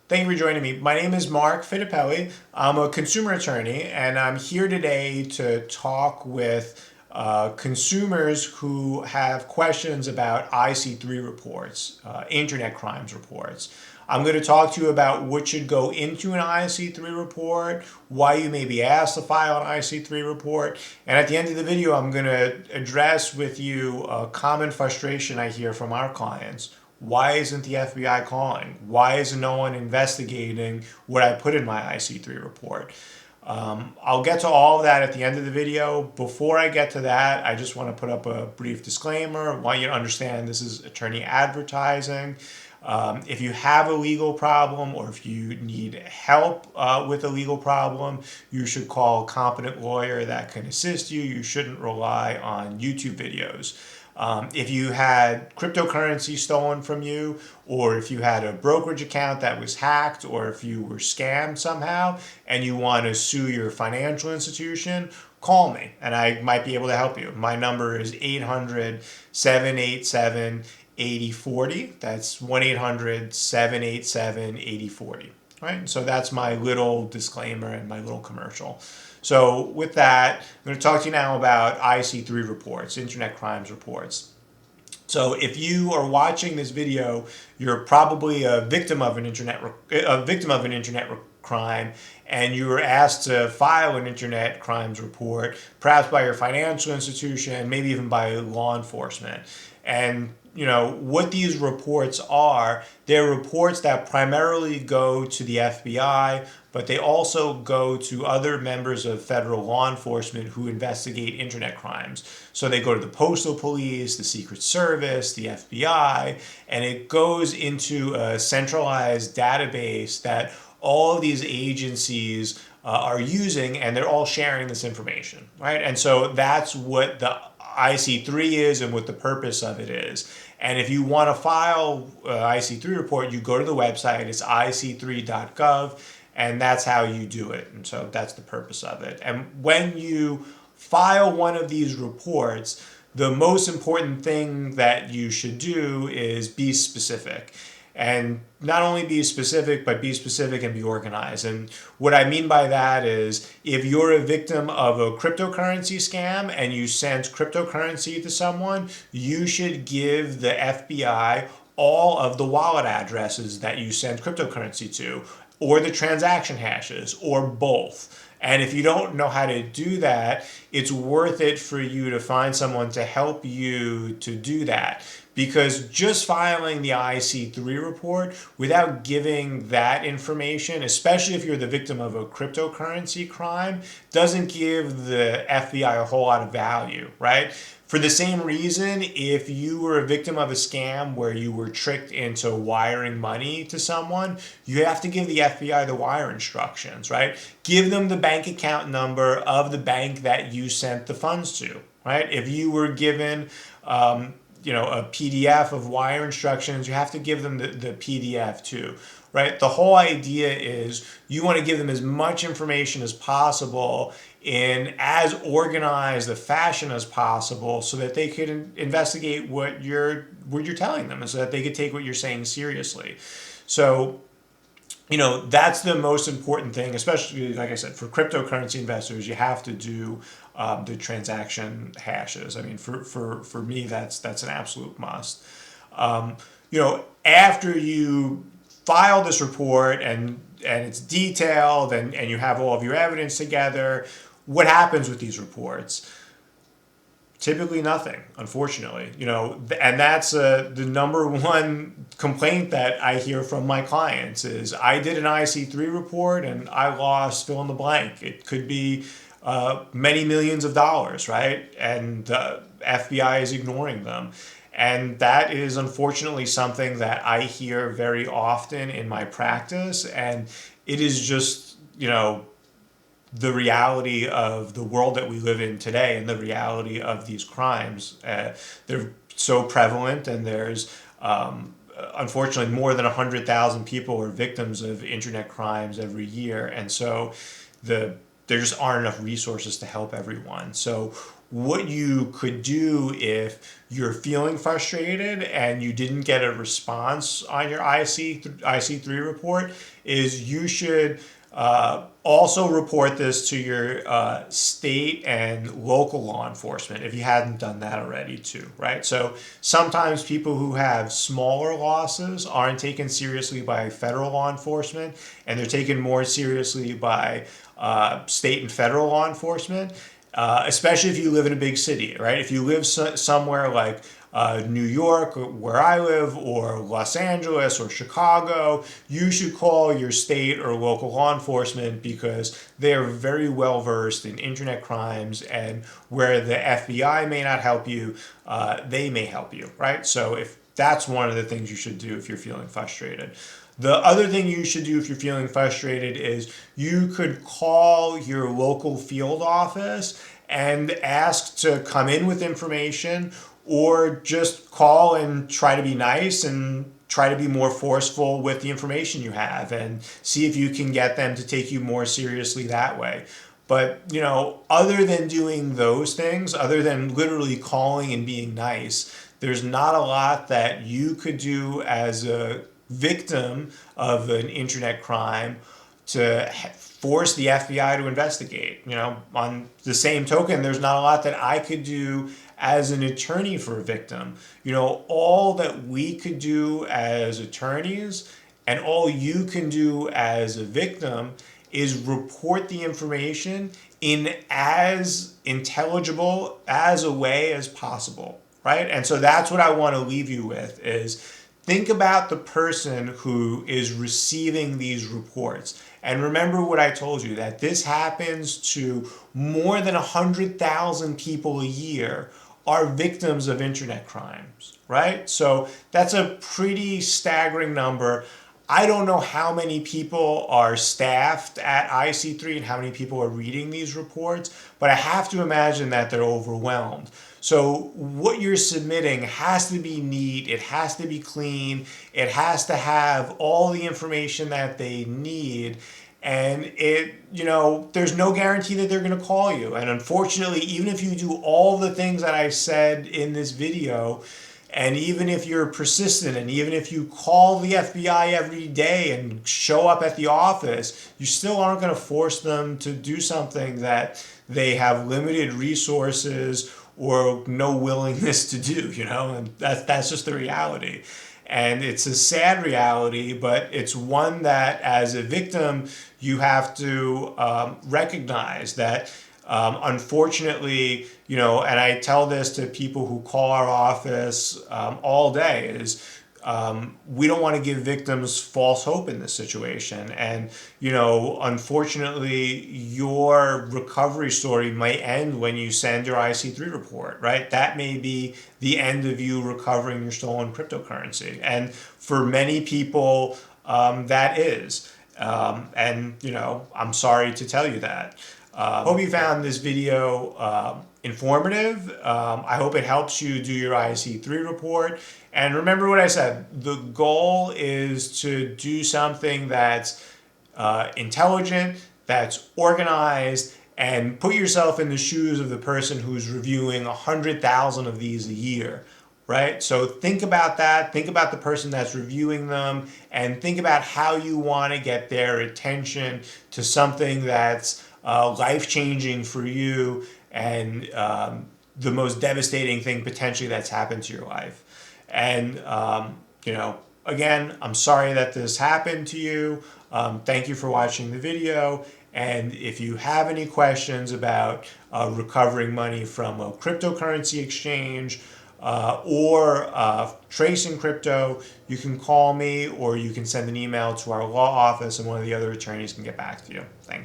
Thank you for joining me. My name is Marc Fitapelli. I'm a consumer attorney, and I'm here today to talk with consumers who have questions about IC3 reports, internet crimes reports. I'm going to talk to you about what should go into an IC3 report, why you may be asked to file an IC3 report, and at the end of the video, I'm going to address with you a common frustration I hear from our clients. Why isn't the FBI calling? Why isn't no one investigating what I put in my IC3 report? I'll get to all of that at the end of the video. Before I get to that, I just want to put up a brief disclaimer. I want you to understand this is attorney advertising. If you have a legal problem or if you need help with a legal problem, you should call a competent lawyer that can assist you. You shouldn't rely on YouTube videos. If you had cryptocurrency stolen from you, or if you had a brokerage account that was hacked, or if you were scammed somehow and you want to sue your financial institution, call me and I might be able to help you. My number is 800-787-8040. That's 1-800-787-8040. Right? So that's my little disclaimer and my little commercial. So with that, I'm going to talk to you now about IC3 reports, internet crimes reports. So if you are watching this video, you're probably a victim of an internet crime, and you were asked to file an internet crimes report, perhaps by your financial institution, maybe even by law enforcement. And you know what these reports are. They're reports that primarily go to the FBI, but they also go to other members of federal law enforcement who investigate internet crimes. So they go to the Postal Police, the Secret Service, the FBI, and it goes into a centralized database that all of these agencies are using, and they're all sharing this information, right? And so that's what the IC3 is and what the purpose of it is. And if you want to file an IC3 report, you go to the website, it's ic3.gov, and that's how you do it. And so that's the purpose of it. And when you file one of these reports, the most important thing that you should do is be specific. And not only be specific, but be specific and be organized. And what I mean by that is if you're a victim of a cryptocurrency scam and you sent cryptocurrency to someone, you should give the FBI all of the wallet addresses that you sent cryptocurrency to, or the transaction hashes, or both. And if you don't know how to do that, it's worth it for you to find someone to help you to do that. Because just filing the IC3 report without giving that information, especially if you're the victim of a cryptocurrency crime, doesn't give the FBI a whole lot of value, right? For the same reason, if you were a victim of a scam where you were tricked into wiring money to someone, you have to give the FBI the wire instructions, right? Give them the bank account number of the bank that you sent the funds to, right? If you were given a PDF of wire instructions, you have to give them the PDF too, right? The whole idea is you want to give them as much information as possible in as organized a fashion as possible so that they could investigate what you're telling them and so that they could take what you're saying seriously. So, that's the most important thing, especially, like I said, for cryptocurrency investors, you have to do the transaction hashes. I mean, for me, that's an absolute must. After you file this report and it's detailed and you have all of your evidence together, what happens with these reports? Typically nothing, unfortunately. And that's the number one complaint that I hear from my clients is I did an IC3 report and I lost fill in the blank. It could be many millions of dollars, right? And the FBI is ignoring them. And that is unfortunately something that I hear very often in my practice. And it is just, the reality of the world that we live in today and the reality of these crimes. They're so prevalent, and there's unfortunately more than 100,000 people are victims of internet crimes every year. And so there just aren't enough resources to help everyone. So what you could do if you're feeling frustrated and you didn't get a response on your IC3 report is you should also report this to your state and local law enforcement if you hadn't done that already too, right? So sometimes people who have smaller losses aren't taken seriously by federal law enforcement, and they're taken more seriously by state and federal law enforcement. Especially if you live in a big city, right? If you live somewhere like New York, where I live, or Los Angeles or Chicago, you should call your state or local law enforcement because they are very well versed in internet crimes, and where the FBI may not help you, they may help you, right? So if that's one of the things you should do if you're feeling frustrated. The other thing you should do if you're feeling frustrated is you could call your local field office and ask to come in with information, or just call and try to be nice and try to be more forceful with the information you have and see if you can get them to take you more seriously that way. But, other than doing those things, other than literally calling and being nice, there's not a lot that you could do as a victim of an internet crime to force the FBI to investigate. On the same token, there's not a lot that I could do as an attorney for a victim. All that we could do as attorneys and all you can do as a victim is report the information in as intelligible as a way as possible, right? And so that's what I want to leave you with is think about the person who is receiving these reports. And remember what I told you, that this happens to more than 100,000 people a year are victims of internet crimes, right? So that's a pretty staggering number. I don't know how many people are staffed at IC3 and how many people are reading these reports, but I have to imagine that they're overwhelmed. So what you're submitting has to be neat, it has to be clean, it has to have all the information that they need. And there's no guarantee that they're going to call you. And unfortunately, even if you do all the things that I said in this video, and even if you're persistent, and even if you call the FBI every day and show up at the office, you still aren't going to force them to do something that they have limited resources or no willingness to do, and that's just the reality. And it's a sad reality, but it's one that as a victim, you have to recognize that unfortunately, and I tell this to people who call our office all day, is we don't want to give victims false hope in this situation. And, unfortunately, your recovery story might end when you send your IC3 report, right? That may be the end of you recovering your stolen cryptocurrency. And for many people, that is. And, I'm sorry to tell you that. Hope you found this video informative. I hope it helps you do your IC3 report. And remember what I said, the goal is to do something that's intelligent, that's organized, and put yourself in the shoes of the person who's reviewing 100,000 of these a year, right? So think about that, think about the person that's reviewing them, and think about how you want to get their attention to something that's life-changing for you and the most devastating thing potentially that's happened to your life. And, again, I'm sorry that this happened to you. Thank you for watching the video. And if you have any questions about recovering money from a cryptocurrency exchange or tracing crypto, you can call me or you can send an email to our law office and one of the other attorneys can get back to you. Thanks.